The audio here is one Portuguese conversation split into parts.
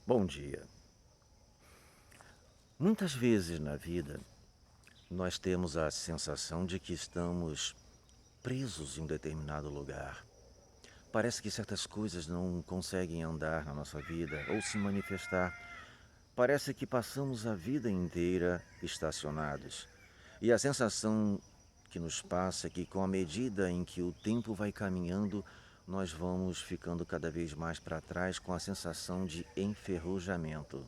Bom dia. Muitas vezes na vida nós temos a sensação de que estamos presos em um determinado lugar. Parece que certas coisas não conseguem andar na nossa vida ou se manifestar. Parece que passamos a vida inteira estacionados. E a sensação que nos passa é que, com a medida em que o tempo vai caminhando, nós vamos ficando cada vez mais para trás com a sensação de enferrujamento.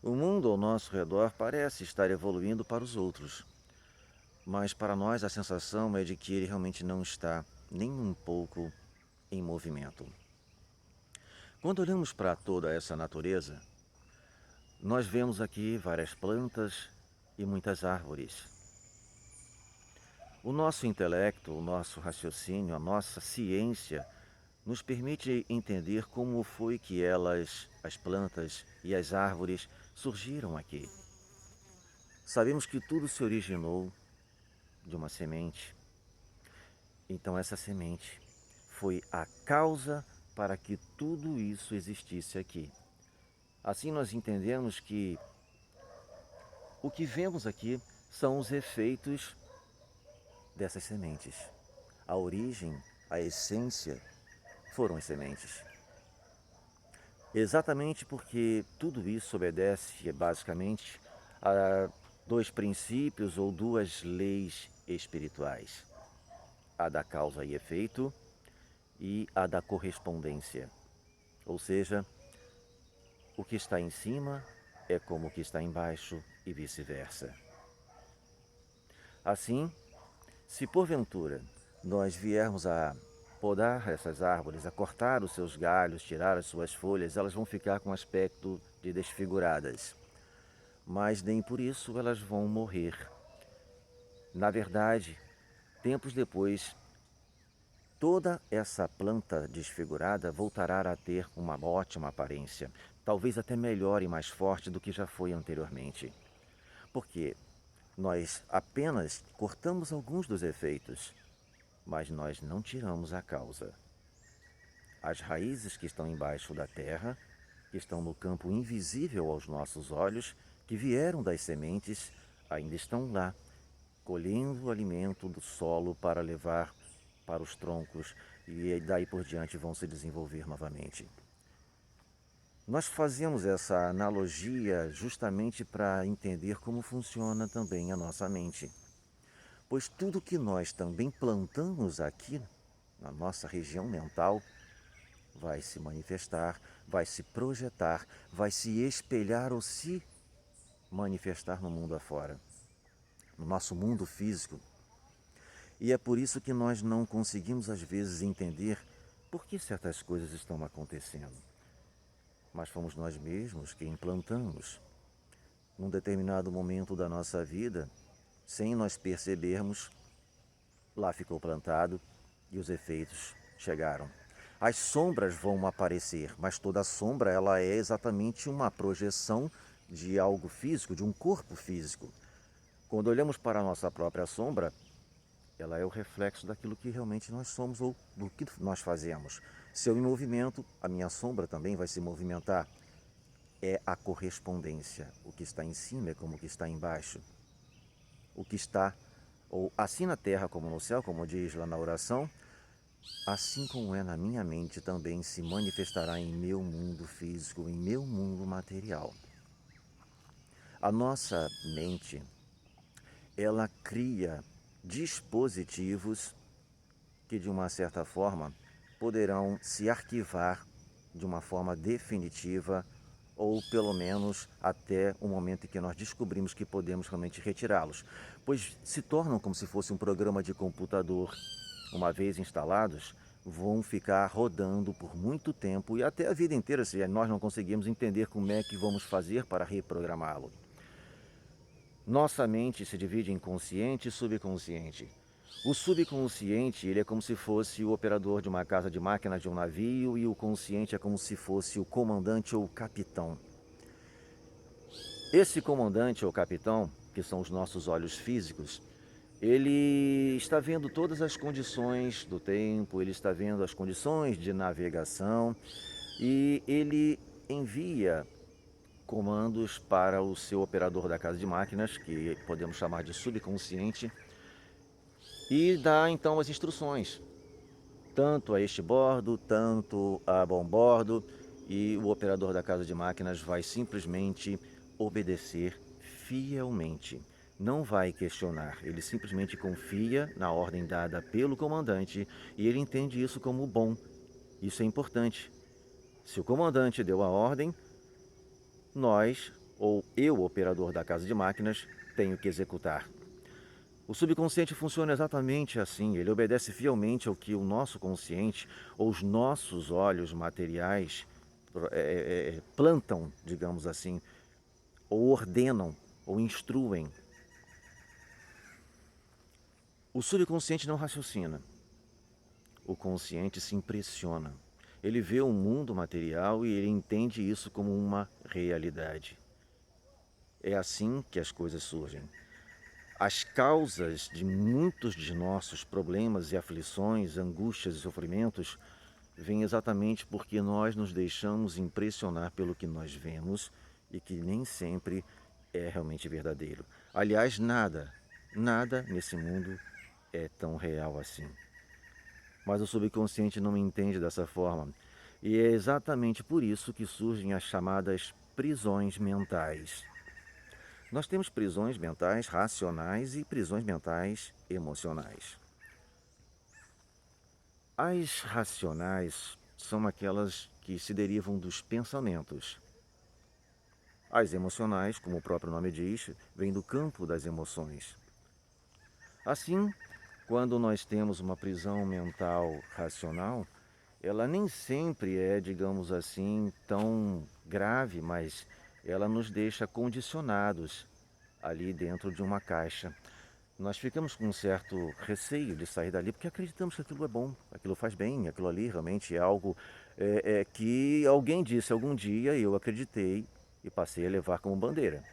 O mundo ao nosso redor parece estar evoluindo para os outros, mas para nós a sensação é de que ele realmente não está nem um pouco em movimento. Quando olhamos para toda essa natureza, nós vemos aqui várias plantas e muitas árvores. O nosso intelecto, o nosso raciocínio, a nossa ciência nos permite entender como foi que as plantas e as árvores, surgiram aqui. Sabemos que tudo se originou de uma semente. Então essa semente foi a causa para que tudo isso existisse aqui. Assim nós entendemos que o que vemos aqui são os efeitos dessas sementes. A origem, a essência foram as sementes. Exatamente porque tudo isso obedece basicamente a dois princípios ou duas leis espirituais: a da causa e efeito e a da correspondência. Ou seja, o que está em cima é como o que está embaixo e vice-versa. Assim, se porventura nós viermos a podar essas árvores, a cortar os seus galhos, tirar as suas folhas, elas vão ficar com aspecto de desfiguradas. Mas nem por isso elas vão morrer. Na verdade, tempos depois, toda essa planta desfigurada voltará a ter uma ótima aparência, talvez até melhor e mais forte do que já foi anteriormente. Porque nós apenas cortamos alguns dos efeitos, mas nós não tiramos a causa. As raízes que estão embaixo da terra, que estão no campo invisível aos nossos olhos, que vieram das sementes, ainda estão lá, colhendo o alimento do solo para levar para os troncos e daí por diante vão se desenvolver novamente. Nós fazemos essa analogia justamente para entender como funciona também a nossa mente. Pois tudo que nós também plantamos aqui na nossa região mental vai se manifestar, vai se projetar, vai se espelhar ou se manifestar no mundo afora, no nosso mundo físico. E é por isso que nós não conseguimos às vezes entender por que certas coisas estão acontecendo. Mas fomos nós mesmos que implantamos num determinado momento da nossa vida, sem nós percebermos, lá ficou plantado e os efeitos chegaram. As sombras vão aparecer, mas toda sombra ela é exatamente uma projeção de algo físico, de um corpo físico. Quando olhamos para a nossa própria sombra, ela é o reflexo daquilo que realmente nós somos ou do que nós fazemos. Se eu em movimento, a minha sombra também vai se movimentar. É a correspondência. O que está em cima é como o que está embaixo. O que está, ou assim na terra como no céu, como diz lá na oração, assim como é na minha mente também se manifestará em meu mundo físico, em meu mundo material. A nossa mente, ela cria dispositivos que de uma certa forma poderão se arquivar de uma forma definitiva ou pelo menos até o momento em que nós descobrimos que podemos realmente retirá-los, pois se tornam como se fosse um programa de computador. Uma vez instalados, vão ficar rodando por muito tempo e até a vida inteira, se nós não conseguimos entender como é que vamos fazer para reprogramá-lo. Nossa mente se divide em consciente e subconsciente. O subconsciente, ele é como se fosse o operador de uma casa de máquinas de um navio e o consciente é como se fosse o comandante ou o capitão. Esse comandante ou capitão, que são os nossos olhos físicos, ele está vendo todas as condições do tempo, ele está vendo as condições de navegação e ele envia comandos para o seu operador da casa de máquinas, que podemos chamar de subconsciente, e dá então as instruções, tanto a este bordo, tanto a bom bordo, e o operador da casa de máquinas vai simplesmente obedecer fielmente. Não vai questionar, ele simplesmente confia na ordem dada pelo comandante e ele entende isso como bom. Isso é importante. Se o comandante deu a ordem, nós, ou eu, operador da casa de máquinas, tenho que executar. O subconsciente funciona exatamente assim, ele obedece fielmente ao que o nosso consciente ou os nossos olhos materiais plantam, digamos assim, ou ordenam, ou instruem. O subconsciente não raciocina, o consciente se impressiona. Ele vê o mundo material e ele entende isso como uma realidade. É assim que as coisas surgem. As causas de muitos de nossos problemas e aflições, angústias e sofrimentos vêm exatamente porque nós nos deixamos impressionar pelo que nós vemos e que nem sempre é realmente verdadeiro. Aliás, nada nesse mundo é tão real assim. Mas o subconsciente não entende dessa forma. E é exatamente por isso que surgem as chamadas prisões mentais. Nós temos prisões mentais racionais e prisões mentais emocionais. As racionais são aquelas que se derivam dos pensamentos. As emocionais, como o próprio nome diz, vêm do campo das emoções. Assim, quando nós temos uma prisão mental racional, ela nem sempre é, digamos assim, tão grave, mas ela nos deixa condicionados ali dentro de uma caixa. Nós ficamos com um certo receio de sair dali porque acreditamos que aquilo é bom, aquilo faz bem, aquilo ali realmente é algo que alguém disse algum dia e eu acreditei e passei a levar como bandeira.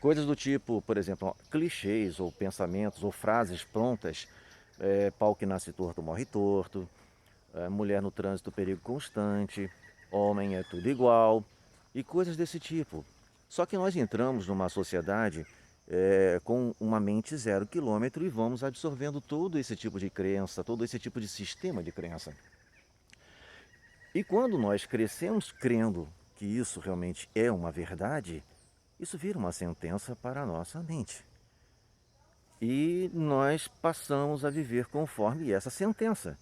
Coisas do tipo, por exemplo, clichês ou pensamentos ou frases prontas, pau que nasce torto morre torto, mulher no trânsito perigo constante, homem é tudo igual e coisas desse tipo. Só que nós entramos numa sociedade com uma mente 0 km e vamos absorvendo todo esse tipo de crença, todo esse tipo de sistema de crença. E quando nós crescemos crendo que isso realmente é uma verdade, isso vira uma sentença para a nossa mente. E nós passamos a viver conforme essa sentença.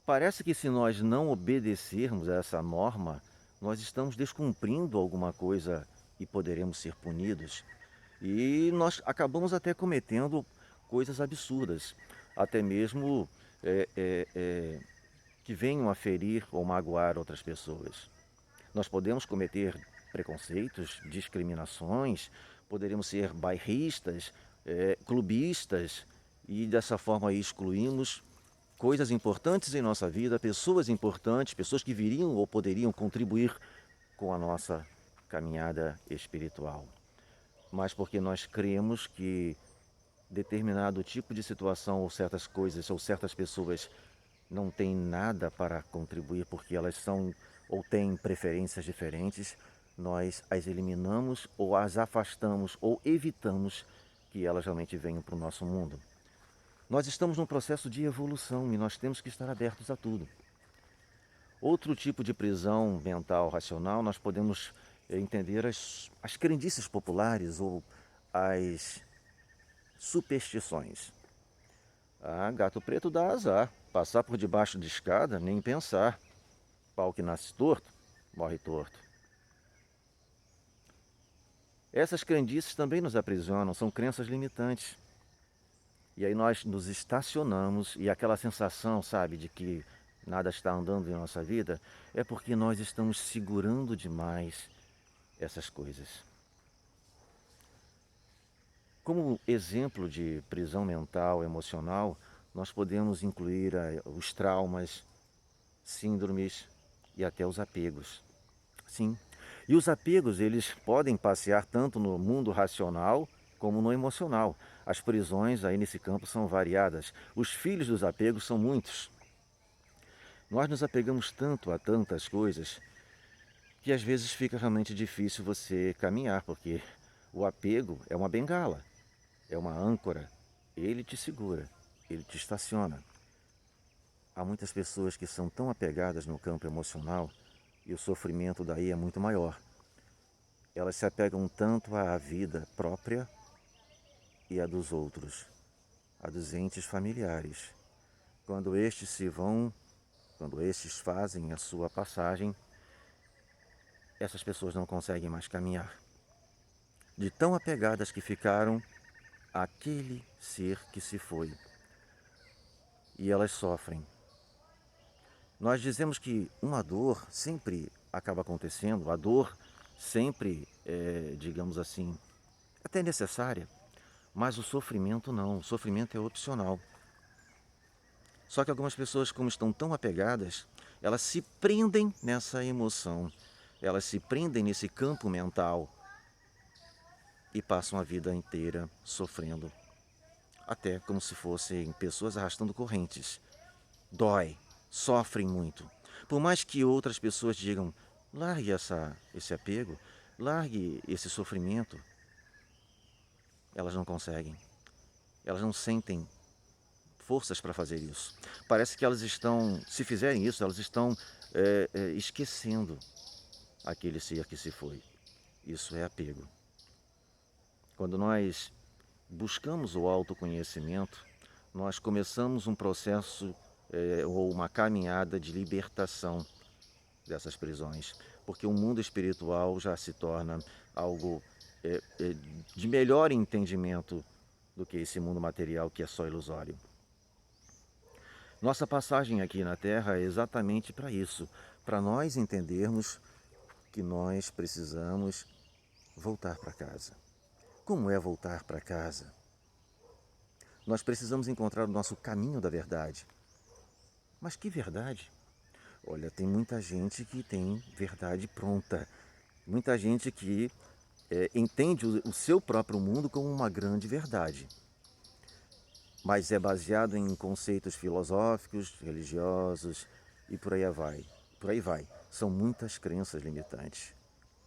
Parece que se nós não obedecermos a essa norma, nós estamos descumprindo alguma coisa e poderemos ser punidos. E nós acabamos até cometendo coisas absurdas, até mesmo que venham a ferir ou magoar outras pessoas. Nós podemos cometer preconceitos, discriminações, poderíamos ser bairristas, clubistas, e dessa forma aí excluímos coisas importantes em nossa vida, pessoas importantes, pessoas que viriam ou poderiam contribuir com a nossa caminhada espiritual. Mas porque nós cremos que determinado tipo de situação ou certas coisas ou certas pessoas não têm nada para contribuir porque elas são ou têm preferências diferentes, nós as eliminamos ou as afastamos ou evitamos que elas realmente venham para o nosso mundo. Nós estamos num processo de evolução e nós temos que estar abertos a tudo. Outro tipo de prisão mental racional, nós podemos entender as crendices populares ou as superstições. Ah, gato preto dá azar. Passar por debaixo de escada, nem pensar. Pau que nasce torto, morre torto. Essas crendices também nos aprisionam, são crenças limitantes. E aí nós nos estacionamos e aquela sensação, sabe, de que nada está andando em nossa vida, é porque nós estamos segurando demais essas coisas. Como exemplo de prisão mental, emocional, nós podemos incluir os traumas, síndromes e até os apegos. Sim. E os apegos, eles podem passear tanto no mundo racional como no emocional. As prisões aí nesse campo são variadas. Os filhos dos apegos são muitos. Nós nos apegamos tanto a tantas coisas que às vezes fica realmente difícil você caminhar, porque o apego é uma bengala, é uma âncora. Ele te segura, ele te estaciona. Há muitas pessoas que são tão apegadas no campo emocional e o sofrimento daí é muito maior. Elas se apegam tanto à vida própria e à dos outros, a dos entes familiares. Quando estes se vão, quando estes fazem a sua passagem, essas pessoas não conseguem mais caminhar. De tão apegadas que ficaram àquele ser que se foi. E elas sofrem. Nós dizemos que uma dor sempre acaba acontecendo, a dor sempre é, digamos assim, até necessária, mas o sofrimento não, o sofrimento é opcional. Só que algumas pessoas, como estão tão apegadas, elas se prendem nessa emoção, elas se prendem nesse campo mental e passam a vida inteira sofrendo, até como se fossem pessoas arrastando correntes. Dói, sofrem muito. Por mais que outras pessoas digam, largue esse apego, largue esse sofrimento, elas não conseguem. Elas não sentem forças para fazer isso. Parece que elas estão, se fizerem isso, elas estão esquecendo aquele ser que se foi. Isso é apego. Quando nós buscamos o autoconhecimento, nós começamos um processo ou uma caminhada de libertação dessas prisões, porque o mundo espiritual já se torna algo de melhor entendimento do que esse mundo material que é só ilusório. Nossa passagem aqui na Terra é exatamente para isso, para nós entendermos que nós precisamos voltar para casa. Como é voltar para casa? Nós precisamos encontrar o nosso caminho da verdade. Mas que verdade? Olha, tem muita gente que tem verdade pronta. Muita gente que entende o seu próprio mundo como uma grande verdade. Mas é baseado em conceitos filosóficos, religiosos e por aí vai. Por aí vai. São muitas crenças limitantes.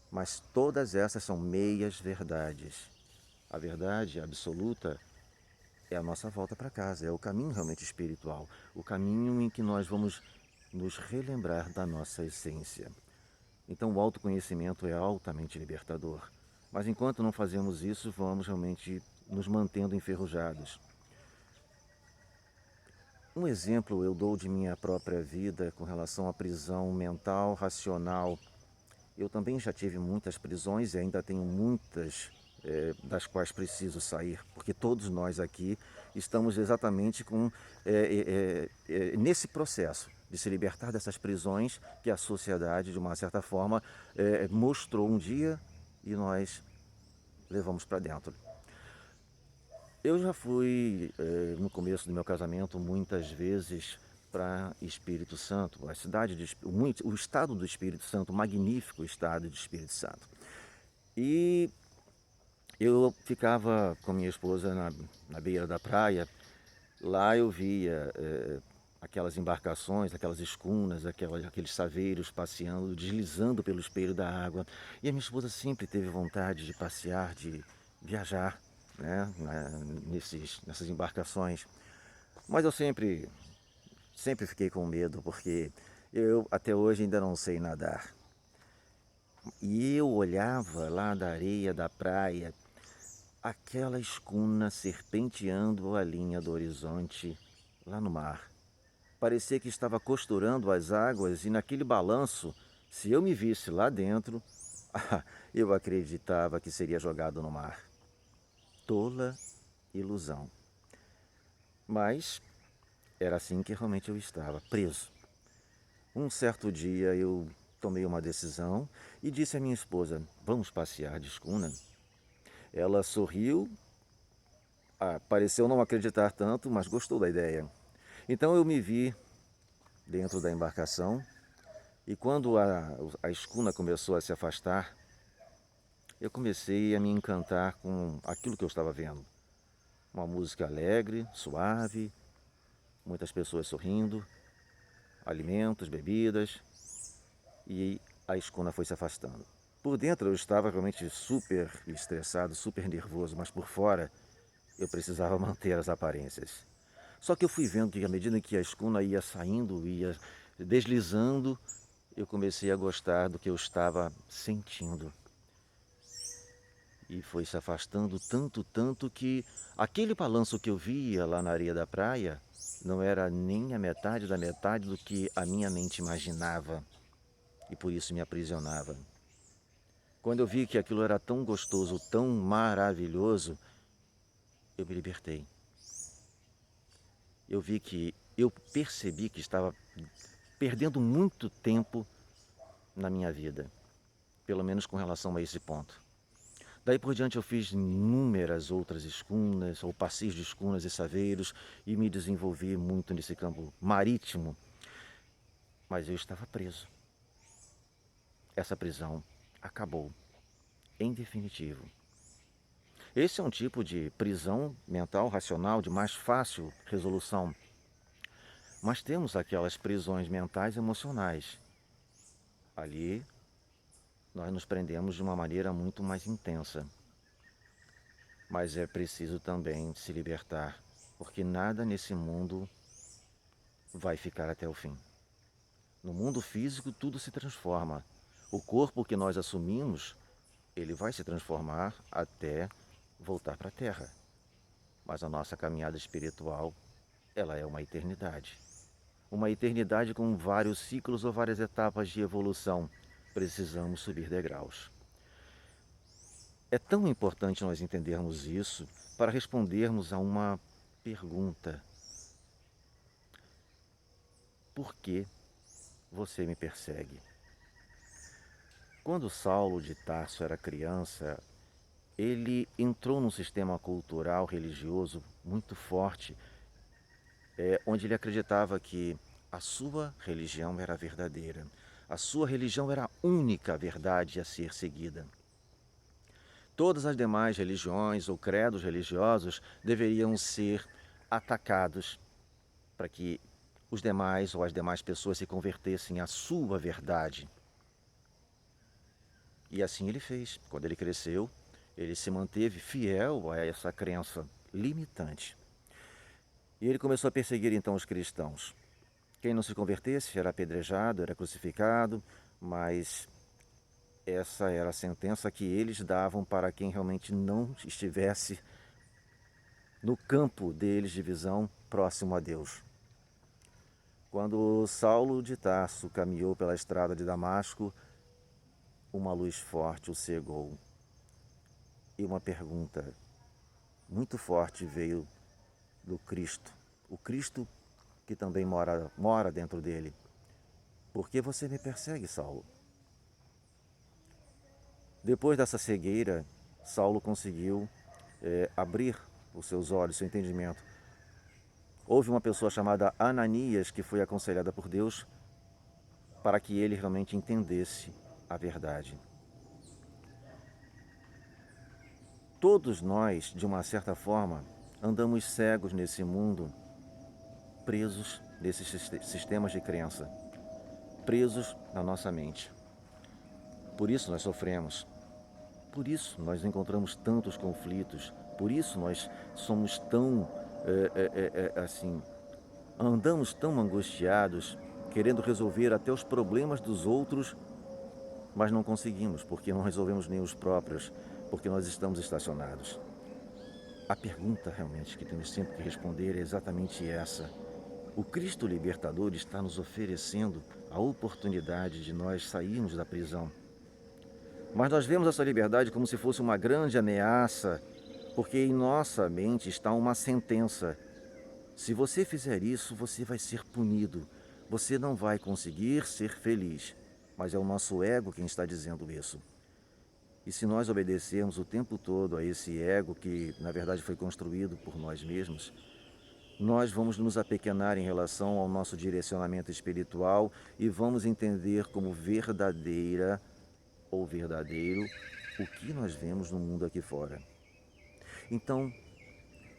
Mas todas essas são meias verdades. A verdade absoluta é a nossa volta para casa, é o caminho realmente espiritual, o caminho em que nós vamos nos relembrar da nossa essência. Então o autoconhecimento é altamente libertador. Mas enquanto não fazemos isso, vamos realmente nos mantendo enferrujados. Um exemplo eu dou de minha própria vida com relação à prisão mental, racional. Eu também já tive muitas prisões e ainda tenho muitas das quais preciso sair, porque todos nós aqui estamos exatamente nesse processo de se libertar dessas prisões que a sociedade, de uma certa forma, mostrou um dia e nós levamos para dentro. Eu já fui, no começo do meu casamento, muitas vezes para Espírito Santo, a cidade de, o estado do Espírito Santo, o magnífico estado de Espírito Santo. E eu ficava com minha esposa na beira da praia. Lá eu via aquelas embarcações, aquelas escunas, aqueles saveiros passeando, deslizando pelo espelho da água. E a minha esposa sempre teve vontade de passear, de viajar, né, nessas embarcações. Mas eu sempre fiquei com medo, porque eu até hoje ainda não sei nadar. E eu olhava lá da areia da praia, aquela escuna serpenteando a linha do horizonte lá no mar. Parecia que estava costurando as águas e naquele balanço, se eu me visse lá dentro, eu acreditava que seria jogado no mar. Tola ilusão. Mas era assim que realmente eu estava, preso. Um certo dia eu tomei uma decisão e disse à minha esposa, vamos passear de escuna? Ela sorriu, pareceu não acreditar tanto, mas gostou da ideia. Então eu me vi dentro da embarcação e quando a escuna começou a se afastar, eu comecei a me encantar com aquilo que eu estava vendo. Uma música alegre, suave, muitas pessoas sorrindo. alimentos, bebidas, e a escuna foi se afastando. Por dentro eu estava realmente super estressado, super nervoso, mas por fora eu precisava manter as aparências. Só que eu fui vendo que à medida que a escuna ia saindo, ia deslizando, eu comecei a gostar do que eu estava sentindo. E foi se afastando tanto, tanto que aquele balanço que eu via lá na areia da praia não era nem a metade da metade do que a minha mente imaginava e por isso me aprisionava. Quando eu vi que aquilo era tão gostoso, tão maravilhoso, eu me libertei. Eu percebi que estava perdendo muito tempo na minha vida, pelo menos com relação a esse ponto. Daí por diante eu fiz inúmeras outras escunas, ou passeios de escunas e saveiros, e me desenvolvi muito nesse campo marítimo, mas eu estava preso. Essa prisão acabou, em definitivo. Esse é um tipo de prisão mental racional de mais fácil resolução, mas temos aquelas prisões mentais emocionais. Ali nós nos prendemos de uma maneira muito mais intensa. Mas é preciso também se libertar, porque nada nesse mundo vai ficar até o fim. No mundo físico tudo se transforma. O corpo que nós assumimos, ele vai se transformar até voltar para a Terra. Mas a nossa caminhada espiritual, ela é uma eternidade. Uma eternidade com vários ciclos ou várias etapas de evolução. Precisamos subir degraus. É tão importante nós entendermos isso para respondermos a uma pergunta: por que você me persegue? Quando Saulo de Tarso era criança, ele entrou num sistema cultural religioso muito forte, onde ele acreditava que a sua religião era verdadeira, a sua religião era a única verdade a ser seguida. Todas as demais religiões ou credos religiosos deveriam ser atacados para que os demais ou as demais pessoas se convertessem à sua verdade. E assim ele fez. Quando ele cresceu, ele se manteve fiel a essa crença limitante. E ele começou a perseguir então os cristãos. Quem não se convertesse era apedrejado, era crucificado, mas essa era a sentença que eles davam para quem realmente não estivesse no campo deles de visão próximo a Deus. Quando Saulo de Tarso caminhou pela estrada de Damasco, uma luz forte o cegou. E uma pergunta muito forte veio do Cristo. O Cristo que também mora dentro dele. Por que você me persegue, Saulo? Depois dessa cegueira, Saulo conseguiu abrir os seus olhos, seu entendimento. Houve uma pessoa chamada Ananias que foi aconselhada por Deus para que ele realmente entendesse a verdade. Todos nós, de uma certa forma, andamos cegos nesse mundo, presos nesses sistemas de crença, presos na nossa mente. Por isso nós sofremos, por isso nós encontramos tantos conflitos, por isso nós somos tão, assim, andamos tão angustiados, querendo resolver até os problemas dos outros, mas não conseguimos, porque não resolvemos nem os próprios, porque nós estamos estacionados. A pergunta realmente que temos sempre que responder é exatamente essa. O Cristo Libertador está nos oferecendo a oportunidade de nós sairmos da prisão. Mas nós vemos essa liberdade como se fosse uma grande ameaça, porque em nossa mente está uma sentença. Se você fizer isso, você vai ser punido. Você não vai conseguir ser feliz. Mas é o nosso ego quem está dizendo isso. E se nós obedecermos o tempo todo a esse ego que, na verdade, foi construído por nós mesmos, nós vamos nos apequenar em relação ao nosso direcionamento espiritual e vamos entender como verdadeira ou verdadeiro o que nós vemos no mundo aqui fora. Então,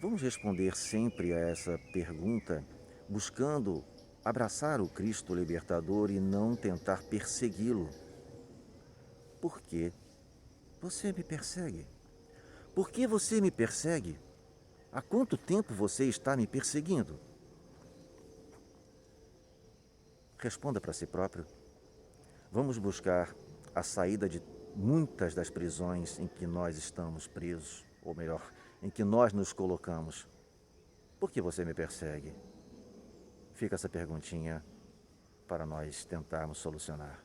vamos responder sempre a essa pergunta buscando abraçar o Cristo libertador e não tentar persegui-lo. Por que você me persegue? Por que você me persegue? Há quanto tempo você está me perseguindo? Responda para si próprio. Vamos buscar a saída de muitas das prisões em que nós estamos presos, ou melhor, em que nós nos colocamos. Por que você me persegue? Fica essa perguntinha para nós tentarmos solucionar.